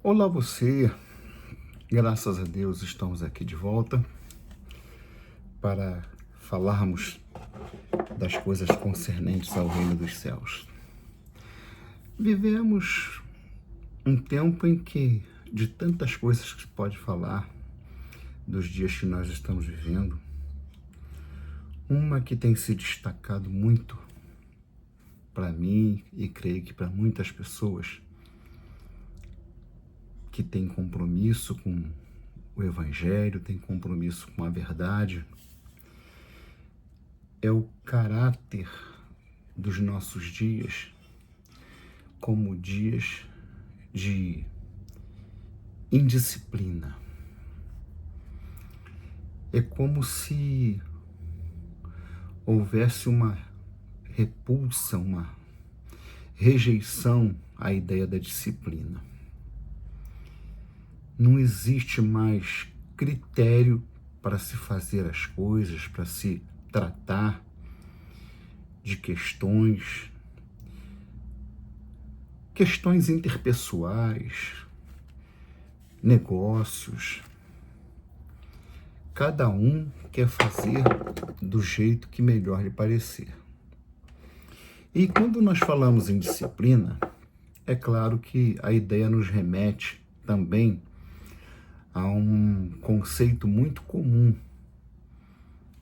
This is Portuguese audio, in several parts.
Olá você, graças a Deus estamos aqui de volta para falarmos das coisas concernentes ao reino dos céus. Vivemos um tempo em que, de tantas coisas que se pode falar, dos dias que nós estamos vivendo, uma que tem se destacado muito para mim e creio que para muitas pessoas que têm compromisso com o Evangelho, têm compromisso com a verdade, é o caráter dos nossos dias como dias de indisciplina. É como se houvesse uma repulsa, uma rejeição à ideia da disciplina. Não existe mais critério para se fazer as coisas, para se tratar de questões interpessoais, negócios. Cada um quer fazer do jeito que melhor lhe parecer. E quando nós falamos em disciplina, é claro que a ideia nos remete também a um conceito muito comum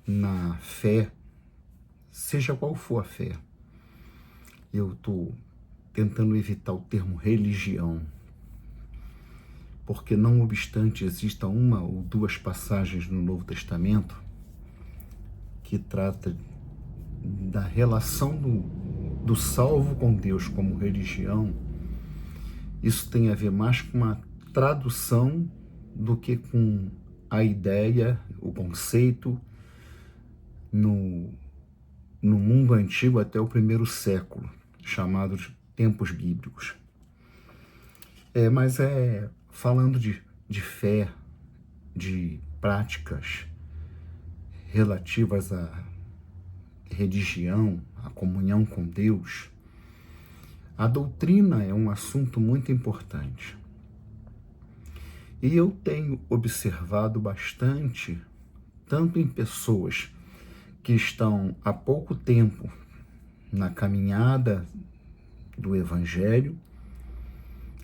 na fé, seja qual for a fé. Eu estou tentando evitar o termo religião, porque não obstante exista uma ou duas passagens no Novo Testamento que trata da relação do salvo com Deus como religião, isso tem a ver mais com uma tradução do que com a ideia, o conceito no mundo antigo até o primeiro século, chamados tempos bíblicos. Mas falando de fé, de práticas relativas à religião, à comunhão com Deus, a doutrina é um assunto muito importante. E eu tenho observado bastante, tanto em pessoas que estão há pouco tempo na caminhada do Evangelho,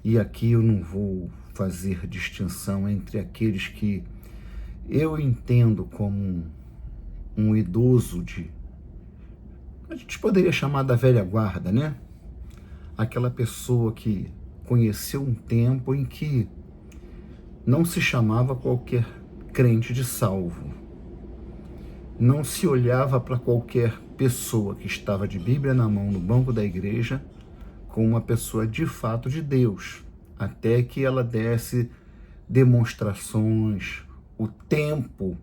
e aqui eu não vou fazer distinção entre aqueles que eu entendo como um idoso a gente poderia chamar da velha guarda, né? Aquela pessoa que conheceu um tempo em que não se chamava qualquer crente de salvo. Não se olhava para qualquer pessoa que estava de Bíblia na mão no banco da igreja como uma pessoa de fato de Deus, até que ela desse demonstrações, o tempo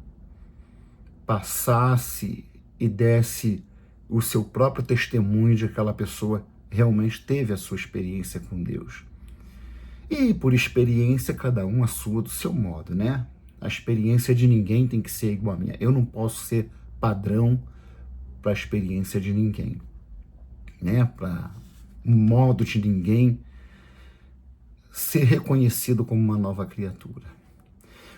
passasse e desse o seu próprio testemunho de que aquela pessoa realmente teve a sua experiência com Deus. E por experiência, cada um a sua do seu modo, né? A experiência de ninguém tem que ser igual a minha. Eu não posso ser padrão para a experiência de ninguém, né? Para o modo de ninguém ser reconhecido como uma nova criatura.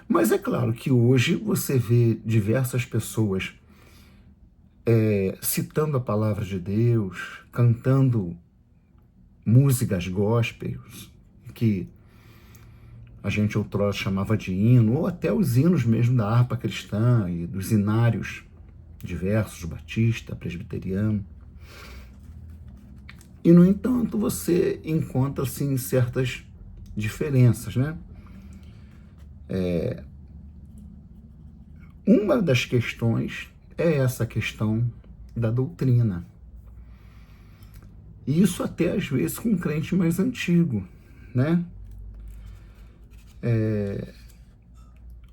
Mas é claro que hoje você vê diversas pessoas citando a palavra de Deus, cantando músicas gospels, que a gente outrora chamava de hino, ou até os hinos mesmo da harpa cristã e dos hinários diversos, batista, presbiteriano. E, no entanto, você encontra, assim, certas diferenças, né? Uma das questões é essa questão da doutrina. E isso até, às vezes, com um crente mais antigo, né?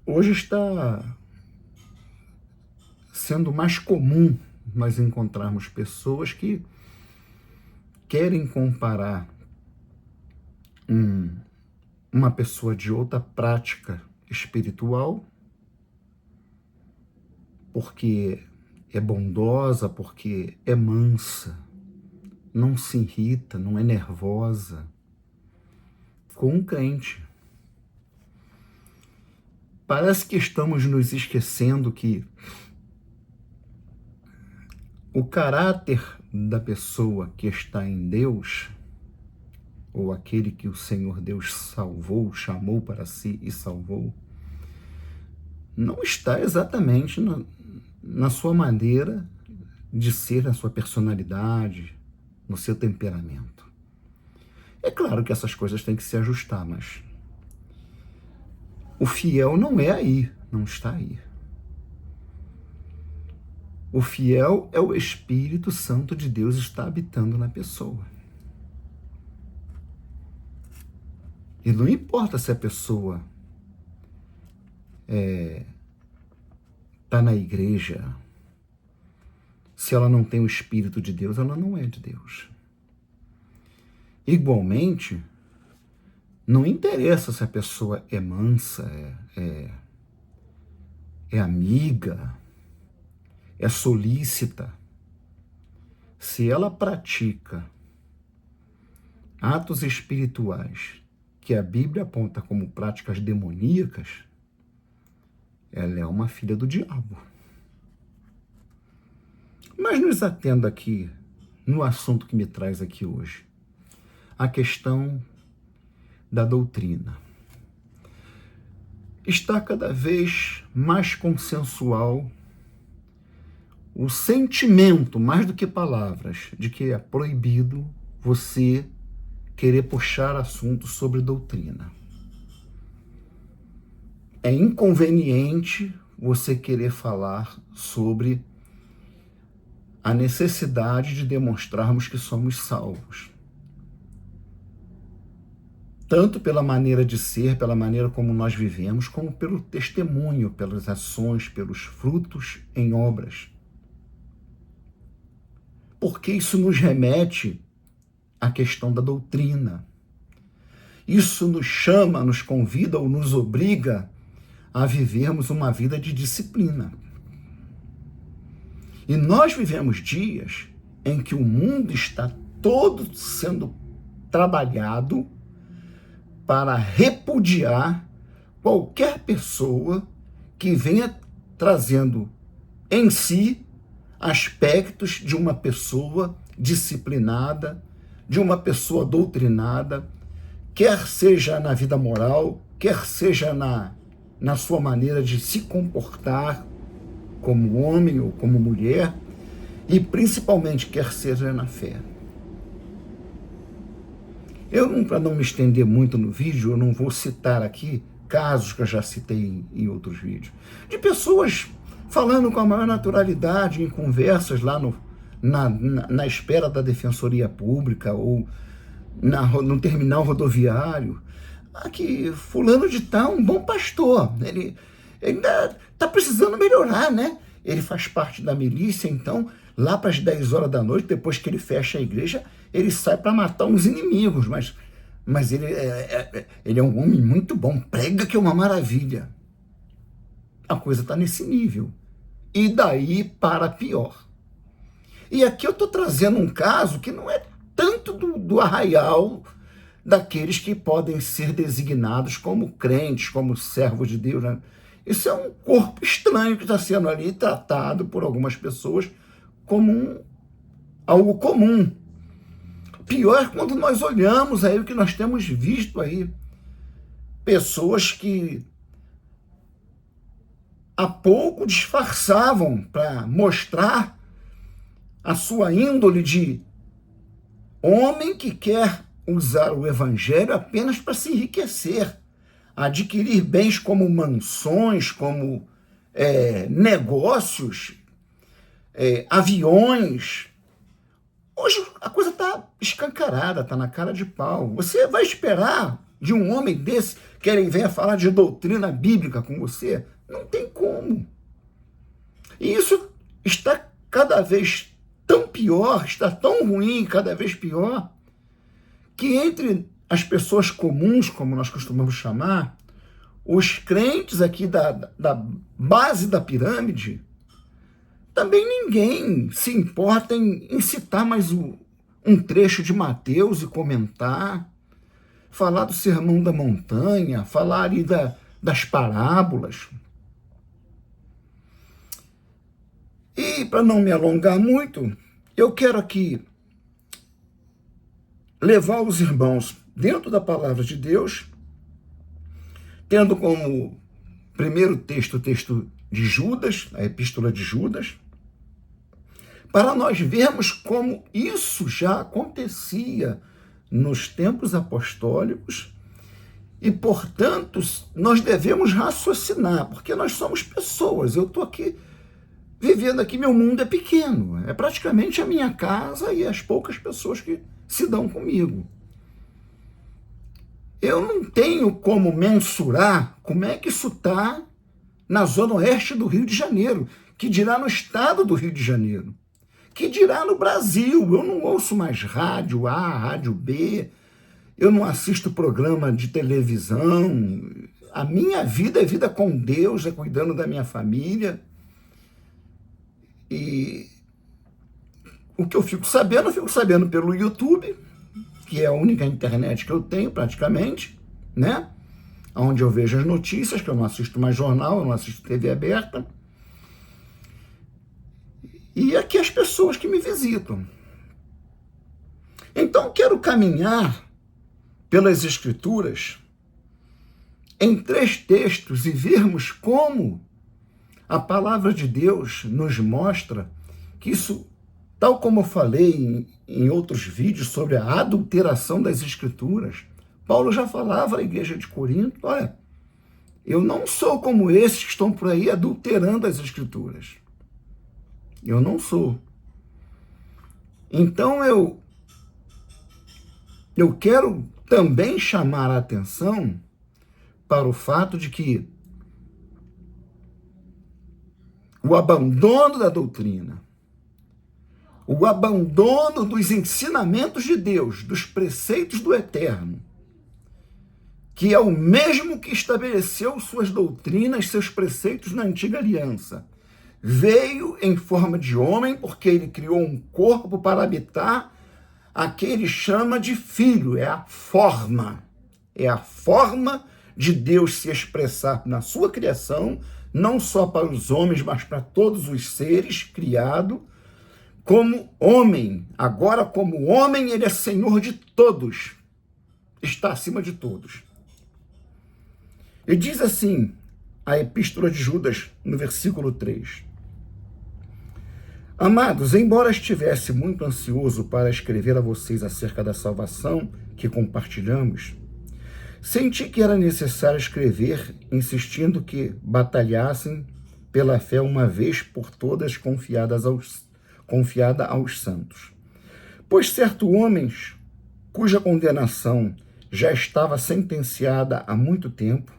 Hoje está sendo mais comum nós encontrarmos pessoas que querem comparar uma pessoa de outra prática espiritual porque é bondosa, porque é mansa, não se irrita, não é nervosa, com um crente Parece que estamos nos esquecendo que o caráter da pessoa que está em Deus, ou aquele que o Senhor Deus salvou, chamou para si e salvou, não está exatamente na sua maneira de ser, na sua personalidade, no seu temperamento. É claro que essas coisas têm que se ajustar, mas o fiel não é aí, não está aí. O fiel é o Espírito Santo de Deus está habitando na pessoa. E não importa se a pessoa está na igreja, se ela não tem o Espírito de Deus, ela não é de Deus. Igualmente, não interessa se a pessoa é mansa, é amiga, é solícita. Se ela pratica atos espirituais que a Bíblia aponta como práticas demoníacas, ela é uma filha do diabo. Mas nos atendo aqui no assunto que me traz aqui hoje, a questão da doutrina. Está cada vez mais consensual o sentimento, mais do que palavras, de que é proibido você querer puxar assuntos sobre doutrina. É inconveniente você querer falar sobre a necessidade de demonstrarmos que somos salvos. Tanto pela maneira de ser, pela maneira como nós vivemos, como pelo testemunho, pelas ações, pelos frutos em obras. Porque isso nos remete à questão da doutrina. Isso nos chama, nos convida ou nos obriga a vivermos uma vida de disciplina. E nós vivemos dias em que o mundo está todo sendo trabalhado para repudiar qualquer pessoa que venha trazendo em si aspectos de uma pessoa disciplinada, de uma pessoa doutrinada, quer seja na vida moral, quer seja na sua maneira de se comportar como homem ou como mulher, e principalmente quer seja na fé. Para não me estender muito no vídeo, eu não vou citar aqui casos que eu já citei em outros vídeos, de pessoas falando com a maior naturalidade em conversas lá na espera da Defensoria Pública ou no terminal rodoviário. Que fulano de tal, um bom pastor, ele ainda está precisando melhorar, né? Ele faz parte da milícia, então, lá para as 10 horas da noite, depois que ele fecha a igreja, ele sai para matar uns inimigos, mas ele é um homem muito bom, prega que é uma maravilha. A coisa está nesse nível. E daí para pior. E aqui eu estou trazendo um caso que não é tanto do arraial daqueles que podem ser designados como crentes, como servos de Deus, né? Isso é um corpo estranho que está sendo ali tratado por algumas pessoas como algo comum. Pior é quando nós olhamos aí o que nós temos visto aí. Pessoas que há pouco disfarçavam para mostrar a sua índole de homem que quer usar o evangelho apenas para se enriquecer, adquirir bens como mansões, como negócios, aviões. Hoje a coisa está escancarada, está na cara de pau. Você vai esperar de um homem desse que ele venha falar de doutrina bíblica com você? Não tem como. E isso está cada vez tão pior, está tão ruim, cada vez pior, que entre as pessoas comuns, como nós costumamos chamar, os crentes aqui da base da pirâmide, também ninguém se importa em citar mais um trecho de Mateus e comentar, falar do Sermão da Montanha, falar ali das parábolas. E, para não me alongar muito, eu quero aqui levar os irmãos dentro da palavra de Deus, tendo como primeiro texto o texto de Judas, a epístola de Judas, para nós vermos como isso já acontecia nos tempos apostólicos e, portanto, nós devemos raciocinar, porque nós somos pessoas. Eu estou aqui vivendo aqui, meu mundo é pequeno, é praticamente a minha casa e as poucas pessoas que se dão comigo. Eu não tenho como mensurar como é que isso está na zona oeste do Rio de Janeiro, que dirá no estado do Rio de Janeiro, que dirá no Brasil. Eu não ouço mais rádio A, rádio B, eu não assisto programa de televisão. A minha vida é vida com Deus, é cuidando da minha família. E o que eu fico sabendo pelo YouTube, que é a única internet que eu tenho praticamente, né? Onde eu vejo as notícias, que eu não assisto mais jornal, eu não assisto TV aberta. E aqui as pessoas que me visitam. Então, quero caminhar pelas Escrituras em 3 textos e vermos como a palavra de Deus nos mostra que isso, tal como eu falei em outros vídeos sobre a adulteração das Escrituras, Paulo já falava à igreja de Corinto: olha, eu não sou como esses que estão por aí adulterando as Escrituras. Eu não sou. Então eu quero também chamar a atenção para o fato de que o abandono da doutrina, o abandono dos ensinamentos de Deus, dos preceitos do Eterno, que é o mesmo que estabeleceu suas doutrinas, seus preceitos na antiga aliança, veio em forma de homem porque ele criou um corpo para habitar a que ele chama de filho. É a forma de Deus se expressar na sua criação, não só para os homens, mas para todos os seres criados, como homem. Agora, como homem, ele é Senhor de todos, está acima de todos. E diz assim a epístola de Judas, no versículo 3. Amados, embora estivesse muito ansioso para escrever a vocês acerca da salvação que compartilhamos, senti que era necessário escrever, insistindo que batalhassem pela fé uma vez por todas confiada aos santos. Pois certos homens, cuja condenação já estava sentenciada há muito tempo,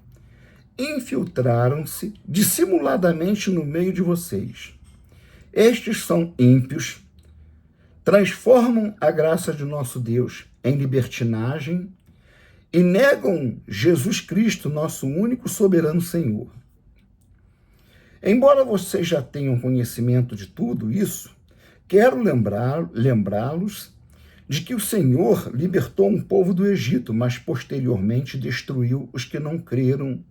infiltraram-se dissimuladamente no meio de vocês. Estes são ímpios, transformam a graça de nosso Deus em libertinagem e negam Jesus Cristo, nosso único soberano Senhor. Embora vocês já tenham conhecimento de tudo isso, quero lembrá-los de que o Senhor libertou um povo do Egito, mas posteriormente destruiu os que não creram.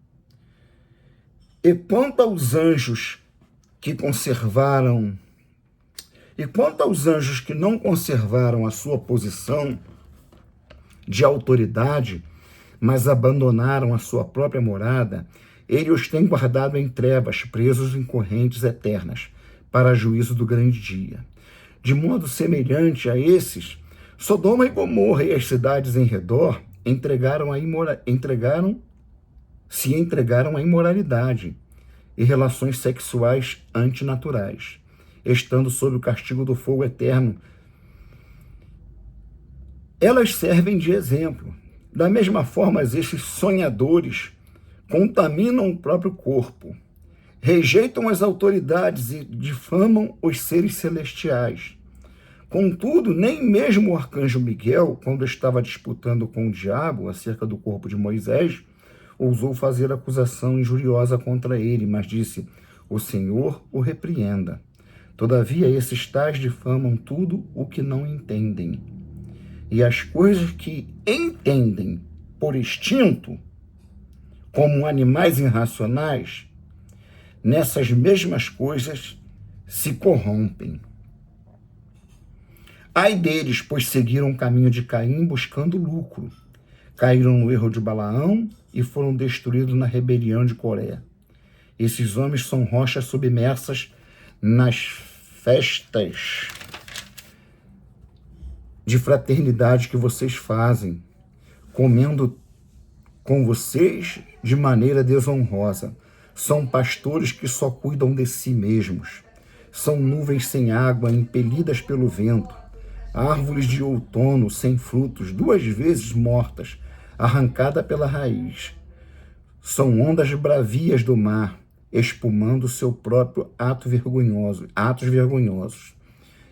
E quanto aos anjos que não conservaram a sua posição de autoridade, mas abandonaram a sua própria morada, ele os tem guardado em trevas, presos em correntes eternas, para juízo do grande dia. De modo semelhante a esses, Sodoma e Gomorra e as cidades em redor se entregaram à imoralidade e relações sexuais antinaturais, estando sob o castigo do fogo eterno. Elas servem de exemplo. Da mesma forma, esses sonhadores contaminam o próprio corpo, rejeitam as autoridades e difamam os seres celestiais. Contudo, nem mesmo o arcanjo Miguel, quando estava disputando com o diabo acerca do corpo de Moisés, ousou fazer acusação injuriosa contra ele, mas disse: o Senhor o repreenda. Todavia, esses tais difamam tudo o que não entendem. E as coisas que entendem por instinto, como animais irracionais, nessas mesmas coisas se corrompem. Ai deles, pois seguiram o caminho de Caim buscando lucro. Caíram no erro de Balaão e foram destruídos na rebelião de Coré. Esses homens são rochas submersas nas festas de fraternidade que vocês fazem, comendo com vocês de maneira desonrosa. São pastores que só cuidam de si mesmos. São nuvens sem água, impelidas pelo vento. Árvores de outono sem frutos, 2 vezes mortas, arrancada pela raiz. São ondas bravias do mar, espumando seu próprio atos vergonhosos.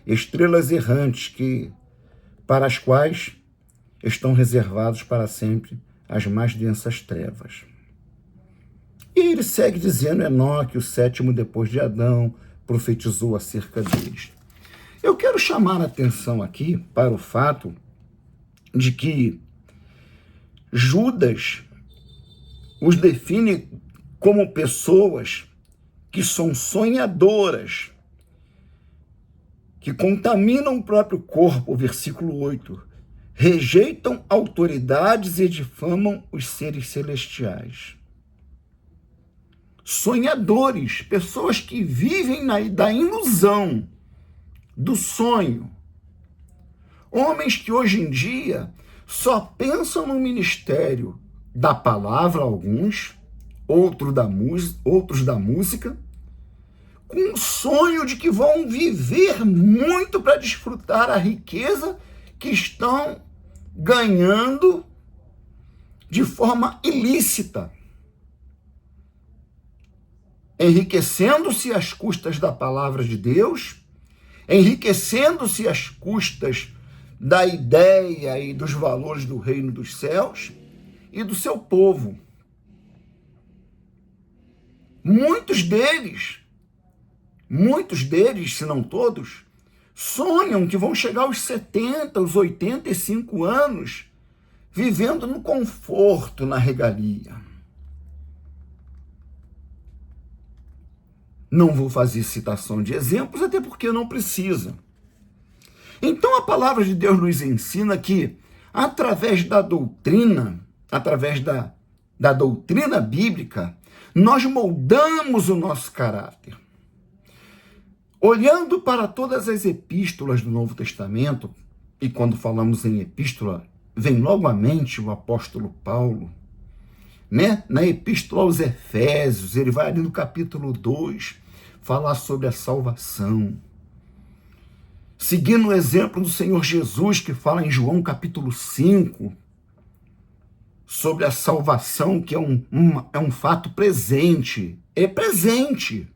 Estrelas errantes para as quais estão reservados para sempre as mais densas trevas. E ele segue dizendo: Enoque, o 7º depois de Adão, profetizou acerca deles. Eu quero chamar a atenção aqui para o fato de que Judas os define como pessoas que são sonhadoras, que contaminam o próprio corpo, versículo 8, rejeitam autoridades e difamam os seres celestiais. Sonhadores, pessoas que vivem da ilusão, do sonho. Homens que hoje em dia só pensam no ministério da palavra, alguns, outros da música, com o sonho de que vão viver muito para desfrutar a riqueza que estão ganhando de forma ilícita, enriquecendo-se às custas da palavra de Deus, enriquecendo-se às custas da ideia e dos valores do reino dos céus e do seu povo. Muitos deles, se não todos, sonham que vão chegar aos 70, aos 85 anos, vivendo no conforto, na regalia. Não vou fazer citação de exemplos, até porque não precisa. Então a palavra de Deus nos ensina que, através da doutrina, através da doutrina bíblica, nós moldamos o nosso caráter. Olhando para todas as epístolas do Novo Testamento, e quando falamos em epístola, vem logo à mente o apóstolo Paulo, né? Na epístola aos Efésios, ele vai ali no capítulo 2, falar sobre a salvação. Seguindo o exemplo do Senhor Jesus, que fala em João capítulo 5, sobre a salvação, que é um fato presente. É presente.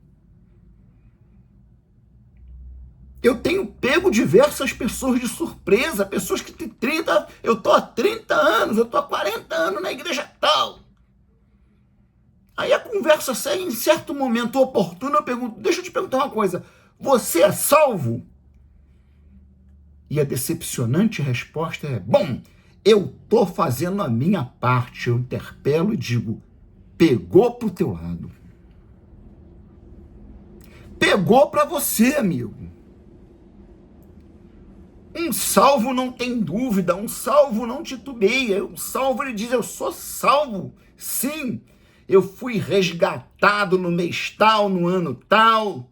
Eu tenho pego diversas pessoas de surpresa, pessoas que têm 30, eu estou há 30 anos, eu estou há 40 anos na igreja tal. Aí a conversa segue, em certo momento oportuno, eu pergunto: deixa eu te perguntar uma coisa, você é salvo? E a decepcionante resposta é: bom, eu estou fazendo a minha parte. Eu interpelo e digo: pegou para o teu lado. Pegou para você, amigo. Um salvo não tem dúvida, um salvo não titubeia. Um salvo, ele diz: eu sou salvo. Sim, eu fui resgatado no mês tal, no ano tal.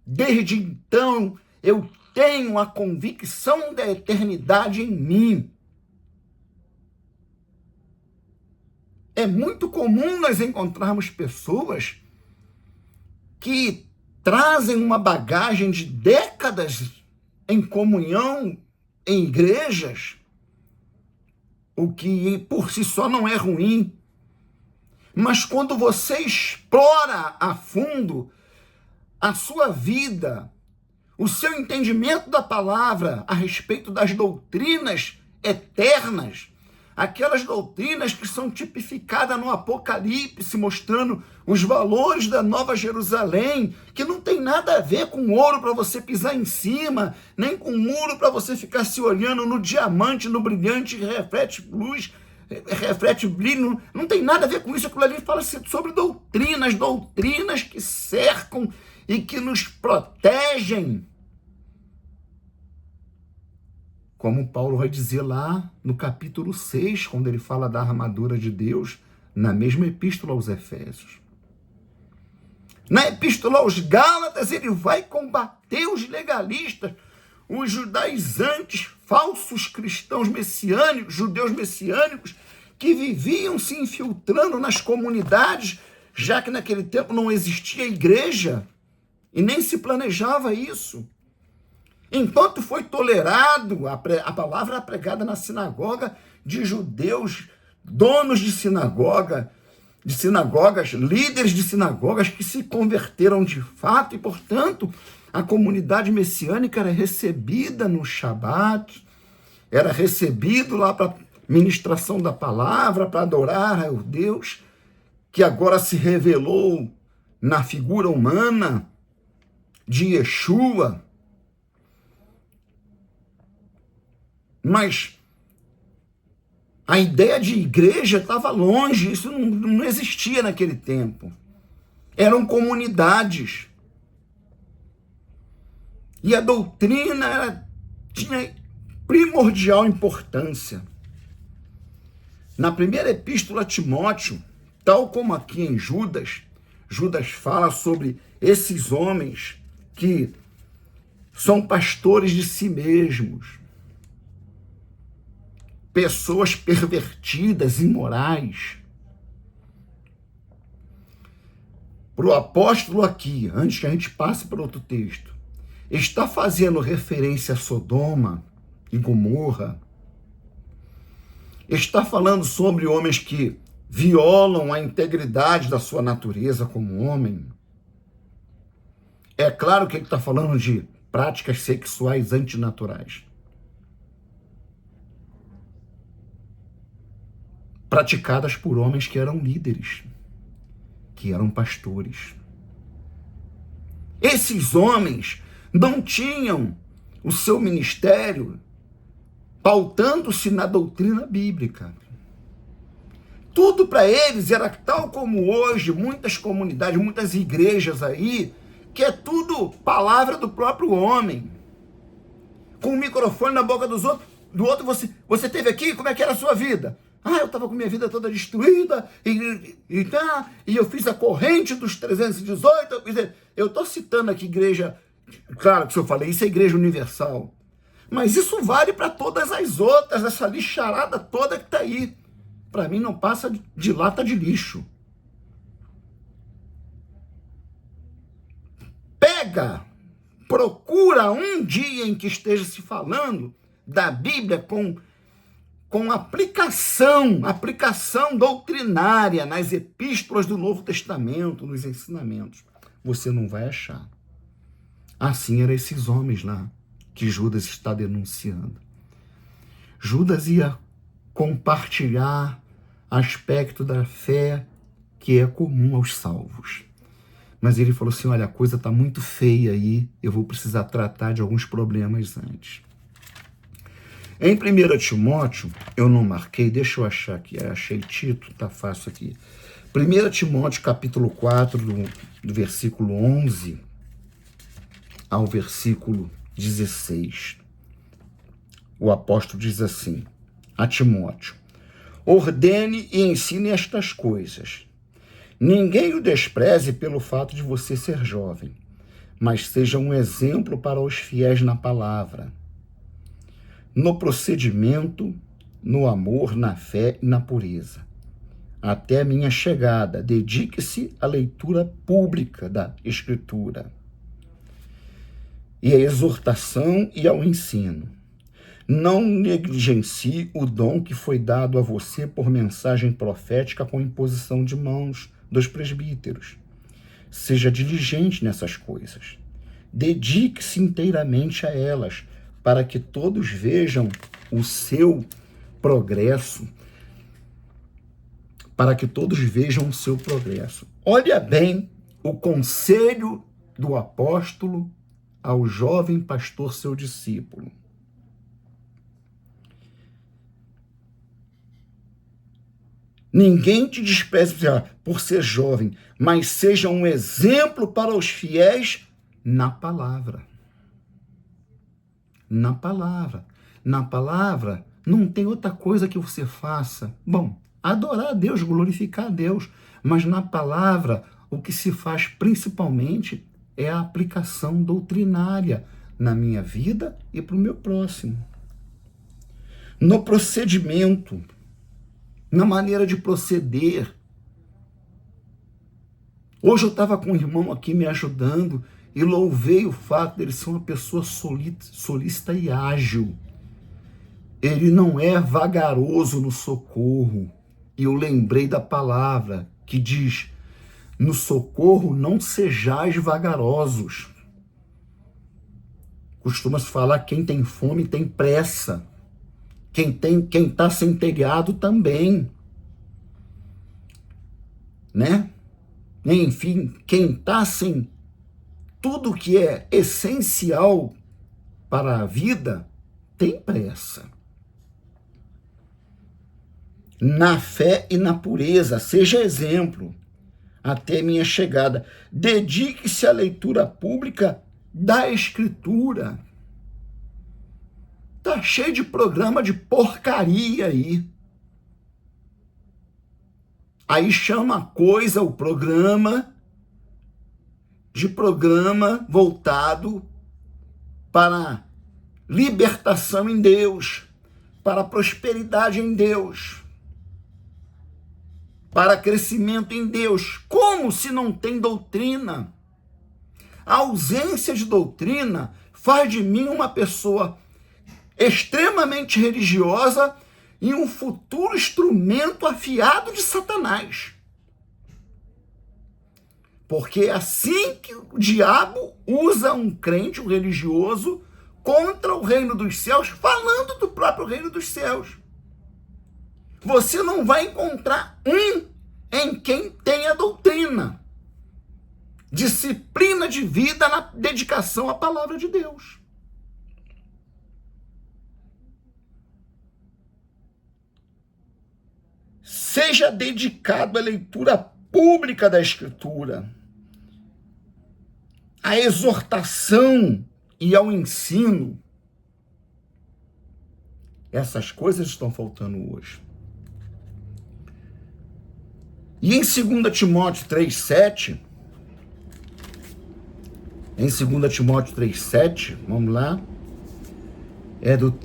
Desde então, eu tenho a convicção da eternidade em mim. É muito comum nós encontrarmos pessoas que trazem uma bagagem de décadas em comunhão, em igrejas, o que por si só não é ruim. Mas quando você explora a fundo a sua vida, o seu entendimento da palavra a respeito das doutrinas eternas, aquelas doutrinas que são tipificadas no Apocalipse, mostrando os valores da Nova Jerusalém, que não tem nada a ver com ouro para você pisar em cima, nem com muro para você ficar se olhando no diamante, no brilhante que reflete luz, reflete brilho, não tem nada a ver com isso. Aquilo ali fala sobre doutrinas que cercam e que nos protegem. Como Paulo vai dizer lá no capítulo 6, quando ele fala da armadura de Deus, na mesma epístola aos Efésios. Na epístola aos Gálatas, ele vai combater os legalistas, os judaizantes, falsos cristãos messiânicos, judeus messiânicos, que viviam se infiltrando nas comunidades, já que naquele tempo não existia igreja e nem se planejava isso. Enquanto foi tolerado a palavra pregada na sinagoga de judeus, donos de sinagogas, líderes de sinagogas que se converteram de fato e, portanto, a comunidade messiânica era recebida no Shabat, era recebido lá para ministração da palavra, para adorar ao Deus que agora se revelou na figura humana de Yeshua. Mas a ideia de igreja estava longe, isso não existia naquele tempo. Eram comunidades. E a doutrina tinha primordial importância. Na primeira epístola a Timóteo, tal como aqui em Judas, Judas fala sobre esses homens que são pastores de si mesmos, pessoas pervertidas, imorais. Para o apóstolo aqui, antes que a gente passe para outro texto, está fazendo referência a Sodoma e Gomorra, está falando sobre homens que violam a integridade da sua natureza como homem. É claro que ele está falando de práticas sexuais antinaturais, praticadas por homens que eram líderes, que eram pastores. Esses homens não tinham o seu ministério pautando-se na doutrina bíblica. Tudo para eles era tal como hoje, muitas comunidades, muitas igrejas aí, que é tudo palavra do próprio homem. Com o microfone na boca do outro, você teve aqui, como é que era a sua vida? Eu estava com minha vida toda destruída, e eu fiz a corrente dos 318, eu estou citando aqui igreja, claro que se eu falei isso é igreja universal, mas isso vale para todas as outras, essa lixarada toda que está aí. Para mim não passa de lata de lixo. Procura um dia em que esteja se falando da Bíblia com aplicação doutrinária nas epístolas do Novo Testamento, nos ensinamentos. Você não vai achar. Assim eram esses homens lá que Judas está denunciando. Judas ia compartilhar aspecto da fé que é comum aos salvos. Mas ele falou assim, olha, a coisa está muito feia aí, eu vou precisar tratar de alguns problemas antes. Em 1 Timóteo, eu não marquei, deixa eu achar aqui, achei Tito, tá fácil aqui. 1 Timóteo, capítulo 4, do versículo 11 ao versículo 16. O apóstolo diz assim, a Timóteo, ordene e ensine estas coisas. Ninguém o despreze pelo fato de você ser jovem, mas seja um exemplo para os fiéis na palavra, no procedimento, no amor, na fé e na pureza. Até a minha chegada, dedique-se à leitura pública da Escritura e à exortação e ao ensino. Não negligencie o dom que foi dado a você por mensagem profética com imposição de mãos dos presbíteros. Seja diligente nessas coisas. Dedique-se inteiramente a elas, para que todos vejam o seu progresso. Olha bem o conselho do apóstolo ao jovem pastor, seu discípulo. Ninguém te despreze por ser jovem, mas seja um exemplo para os fiéis na palavra. Na palavra. Na palavra não tem outra coisa que você faça. Bom, adorar a Deus, glorificar a Deus. Mas na palavra, o que se faz principalmente é a aplicação doutrinária na minha vida e para o meu próximo. No procedimento, na maneira de proceder. Hoje eu estava com um irmão aqui me ajudando e louvei o fato dele ser uma pessoa solícita e ágil. Ele não é vagaroso no socorro. E eu lembrei da palavra que diz: no socorro não sejais vagarosos. Costuma-se falar que quem tem fome tem pressa. Quem está sem telhado também. Né? Enfim, quem está sem tudo que é essencial para a vida tem pressa. Na fé e na pureza, seja exemplo até minha chegada. Dedique-se à leitura pública da Escritura. Tá cheio de programa de porcaria aí. Aí chama a coisa, o programa, de programa voltado para libertação em Deus, para prosperidade em Deus, para crescimento em Deus. Como se não tem doutrina? A ausência de doutrina faz de mim uma pessoa extremamente religiosa e um futuro instrumento afiado de Satanás. Porque é assim que o diabo usa um crente, um religioso, contra o reino dos céus, falando do próprio reino dos céus. Você não vai encontrar em quem tem a doutrina, disciplina de vida na dedicação à palavra de Deus. Seja dedicado à leitura pública da Escritura, à exortação e ao ensino. Essas coisas estão faltando hoje. E em 2 Timóteo 3,7, vamos lá, é do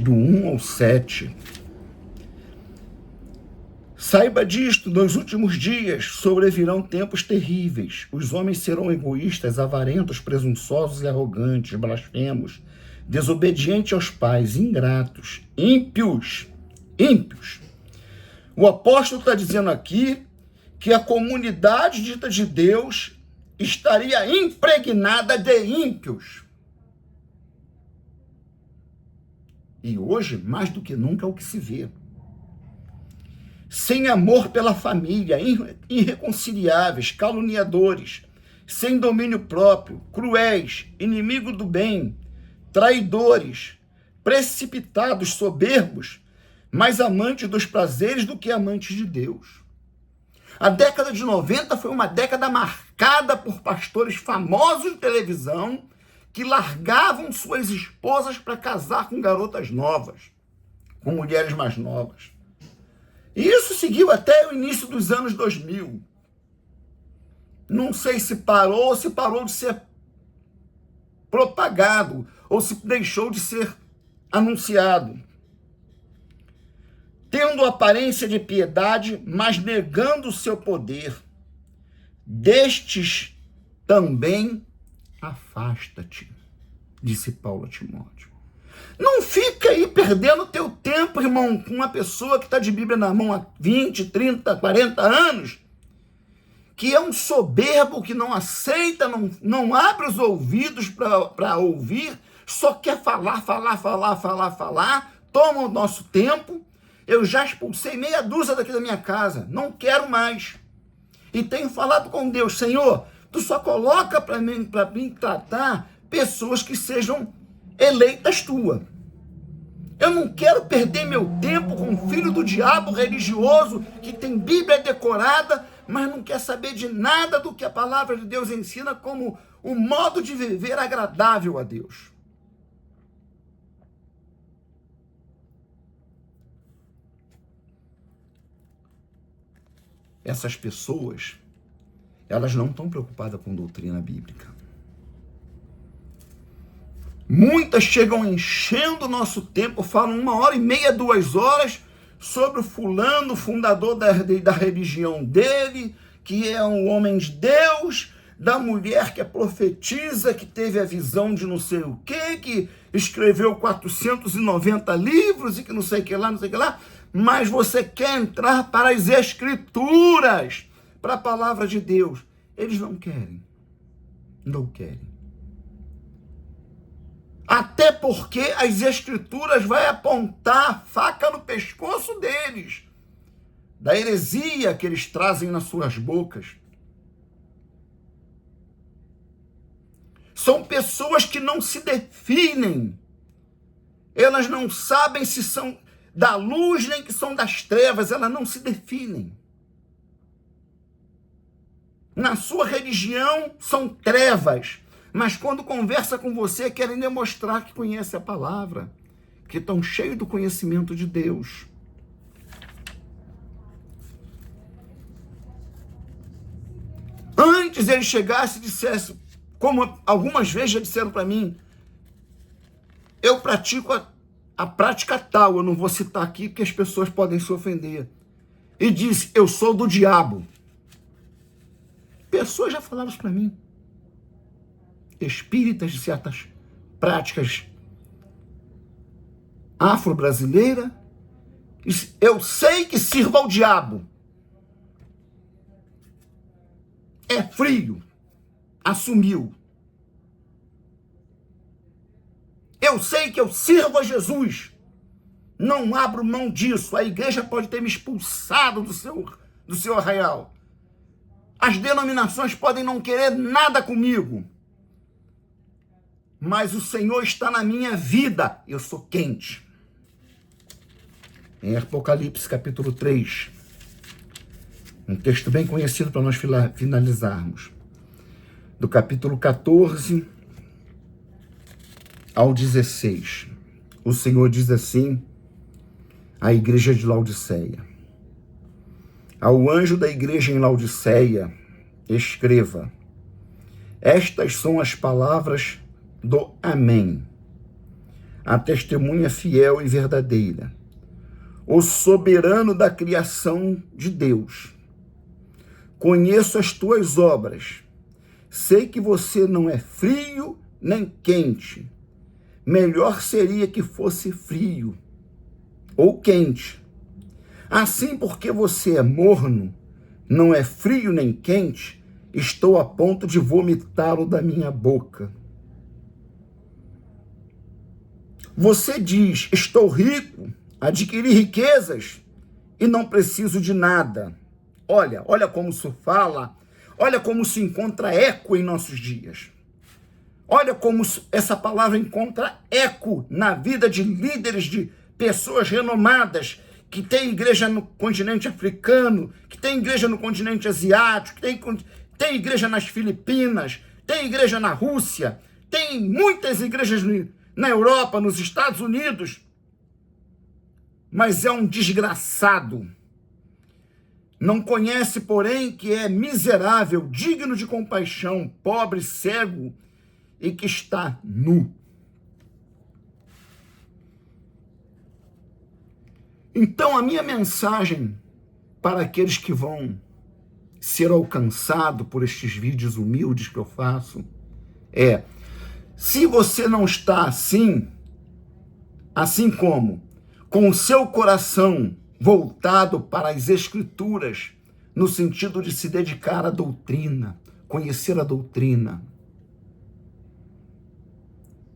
1 ao 7. Saiba disto, nos últimos dias sobrevirão tempos terríveis. Os homens serão egoístas, avarentos, presunçosos e arrogantes, blasfemos, desobedientes aos pais, ingratos, ímpios. O apóstolo está dizendo aqui que a comunidade dita de Deus estaria impregnada de ímpios. E hoje, mais do que nunca, é o que se vê. Sem amor pela família, irreconciliáveis, caluniadores, sem domínio próprio, cruéis, inimigos do bem, traidores, precipitados, soberbos, mais amantes dos prazeres do que amantes de Deus. A década de 90 foi uma década marcada por pastores famosos de televisão que largavam suas esposas para casar com garotas novas, com mulheres mais novas. E isso seguiu até o início dos anos 2000. Não sei se parou ou se parou de ser propagado, ou se deixou de ser anunciado. Tendo aparência de piedade, mas negando o seu poder. Destes também afasta-te, disse Paulo a Timóteo. Não fica aí perdendo teu tempo, irmão, com uma pessoa que está de Bíblia na mão há 20, 30, 40 anos, que é um soberbo, que não aceita, não abre os ouvidos para ouvir, só quer falar, toma o nosso tempo. Eu já expulsei meia dúzia daqui da minha casa, não quero mais. E tenho falado com Deus: Senhor, tu só coloca para mim tratar pessoas que sejam eleitas tua. Eu não quero perder meu tempo com um filho do diabo religioso que tem Bíblia decorada, mas não quer saber de nada do que a palavra de Deus ensina como o modo de viver agradável a Deus. Essas pessoas, elas não estão preocupadas com doutrina bíblica. Muitas chegam enchendo o nosso tempo, falam 1h30, 2 horas, sobre o fulano, fundador da religião dele, que é um homem de Deus, da mulher que é profetisa, que teve a visão de não sei o quê, que escreveu 490 livros e que não sei o que lá, não sei o que lá, mas você quer entrar para as Escrituras, para a palavra de Deus. Eles não querem. Não querem. Até porque as Escrituras vai apontar a faca no pescoço deles, da heresia que eles trazem nas suas bocas. São pessoas que não se definem. Elas não sabem se são da luz nem que são das trevas. Elas não se definem. Na sua religião são trevas. Mas quando conversa com você, querem demonstrar que conhece a palavra, que estão cheios do conhecimento de Deus. Antes ele chegasse e dissesse, como algumas vezes já disseram para mim, eu pratico a prática tal, eu não vou citar aqui porque as pessoas podem se ofender. E disse, eu sou do diabo. Pessoas já falaram isso para mim. Espíritas de certas práticas afro-brasileiras, eu sei que sirvo ao diabo. É frio. Assumiu. Eu sei que eu sirvo a Jesus. Não abro mão disso. A igreja pode ter me expulsado do seu arraial. As denominações podem não querer nada comigo. Mas o Senhor está na minha vida. Eu sou quente. Em Apocalipse capítulo 3. Um texto bem conhecido para nós finalizarmos. Do capítulo 14 ao 16. O Senhor diz assim à igreja de Laodiceia. Ao anjo da igreja em Laodiceia, escreva: estas são as palavras do Amém, a testemunha fiel e verdadeira, o soberano da criação de Deus. Conheço as tuas obras, sei que você não é frio nem quente. Melhor seria que fosse frio ou quente. Assim, porque você é morno, não é frio nem quente, estou a ponto de vomitá-lo da minha boca. Você diz, estou rico, adquiri riquezas e não preciso de nada. Olha como isso fala, olha como se encontra eco em nossos dias. Olha como essa palavra encontra eco na vida de líderes, de pessoas renomadas, que tem igreja no continente africano, que tem igreja no continente asiático, que tem igreja nas Filipinas, tem igreja na Rússia, tem muitas igrejas na Europa, nos Estados Unidos, mas é um desgraçado. Não conhece, porém, que é miserável, digno de compaixão, pobre, cego e que está nu. Então, a minha mensagem para aqueles que vão ser alcançados por estes vídeos humildes que eu faço é: se você não está assim como com o seu coração voltado para as Escrituras, no sentido de se dedicar à doutrina, conhecer a doutrina,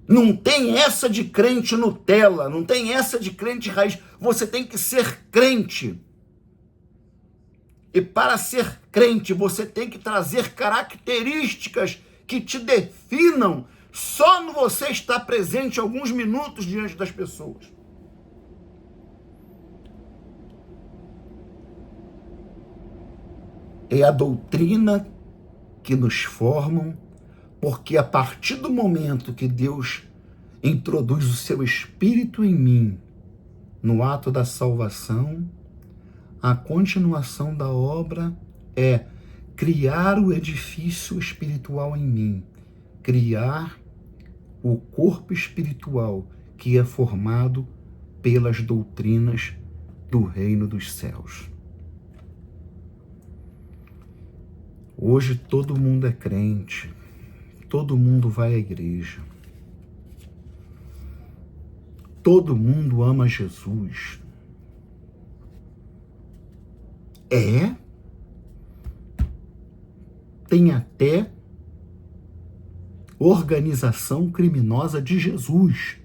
não tem essa de crente Nutella, não tem essa de crente raiz. Você tem que ser crente. E para ser crente, você tem que trazer características que te definam só no você estar presente alguns minutos diante das pessoas. é a doutrina que nos formam, porque a partir do momento que Deus introduz o seu Espírito em mim, no ato da salvação, a continuação da obra é criar o edifício espiritual em mim, criar o corpo espiritual que é formado pelas doutrinas do reino dos céus. Hoje todo mundo é crente, todo mundo vai à igreja, todo mundo ama Jesus. Tem até organização criminosa de Jesus.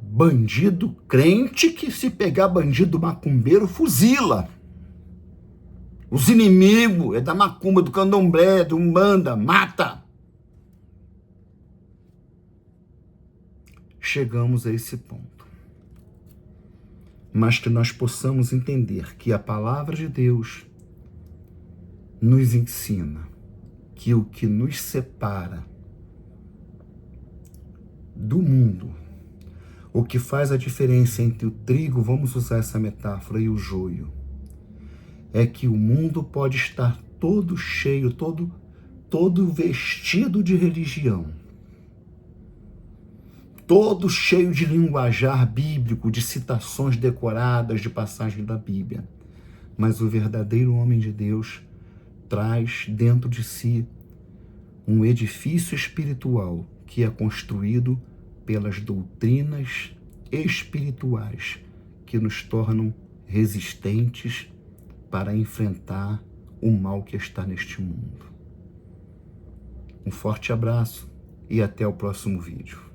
Bandido crente que, se pegar bandido macumbeiro, fuzila. Os inimigos da macumba, do candomblé, do umbanda, mata. Chegamos a esse ponto. Mas que nós possamos entender que a palavra de Deus nos ensina que o que nos separa do mundo, o que faz a diferença entre o trigo, vamos usar essa metáfora, e o joio, é que o mundo pode estar todo cheio, todo vestido de religião, todo cheio de linguajar bíblico, de citações decoradas de passagens da Bíblia. Mas o verdadeiro homem de Deus traz dentro de si um edifício espiritual que é construído pelas doutrinas espirituais que nos tornam resistentes para enfrentar o mal que está neste mundo. Um forte abraço e até o próximo vídeo.